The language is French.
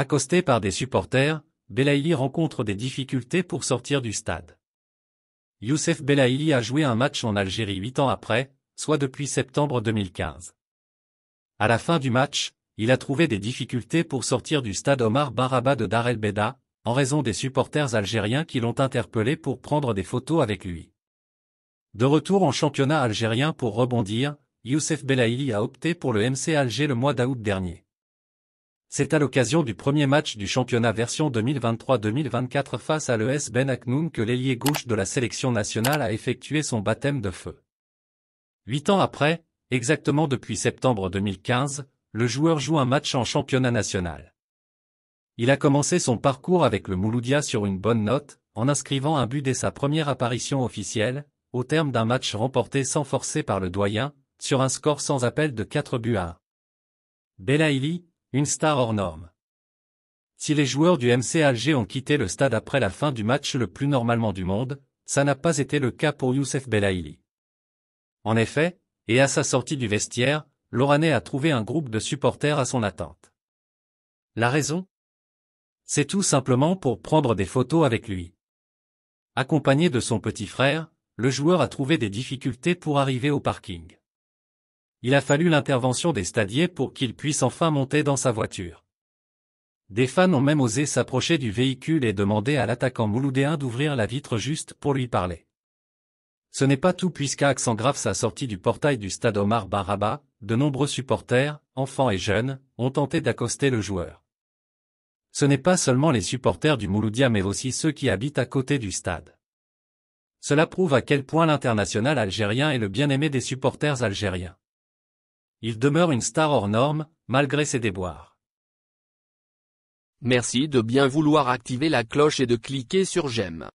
Accosté par des supporters, Belaïli rencontre des difficultés pour sortir du stade. Youssef Belaïli a joué un match en Algérie 8 ans après, soit depuis septembre 2015. À la fin du match, il a trouvé des difficultés pour sortir du stade Omar Ben Rabah de Dar el Beida, en raison des supporters algériens qui l'ont interpellé pour prendre des photos avec lui. De retour en championnat algérien pour rebondir, Youssef Belaïli a opté pour le MC Alger le mois d'août dernier. C'est à l'occasion du premier match du championnat version 2023-2024 face à l'ES Ben Aknoun que l'ailier gauche de la sélection nationale a effectué son baptême de feu. 8 ans après, exactement depuis septembre 2015, le joueur joue un match en championnat national. Il a commencé son parcours avec le Mouloudia sur une bonne note, en inscrivant un but dès sa première apparition officielle, au terme d'un match remporté sans forcer par le doyen, sur un score sans appel de 4-1. Belaïli, une star hors norme. Si les joueurs du MC Alger ont quitté le stade après la fin du match le plus normalement du monde, ça n'a pas été le cas pour Youssef Belaïli. En effet, et à sa sortie du vestiaire, l'Oranais a trouvé un groupe de supporters à son attente. La raison ? C'est tout simplement pour prendre des photos avec lui. Accompagné de son petit frère, le joueur a trouvé des difficultés pour arriver au parking. Il a fallu l'intervention des stadiers pour qu'il puisse enfin monter dans sa voiture. Des fans ont même osé s'approcher du véhicule et demander à l'attaquant mouloudéen d'ouvrir la vitre juste pour lui parler. Ce n'est pas tout puisqu'à accent grave sa sortie du portail du stade Omar Ben Rabah, de nombreux supporters, enfants et jeunes, ont tenté d'accoster le joueur. Ce n'est pas seulement les supporters du Mouloudia mais aussi ceux qui habitent à côté du stade. Cela prouve à quel point l'international algérien est le bien-aimé des supporters algériens. Il demeure une star hors norme, malgré ses déboires. Merci de bien vouloir activer la cloche et de cliquer sur j'aime.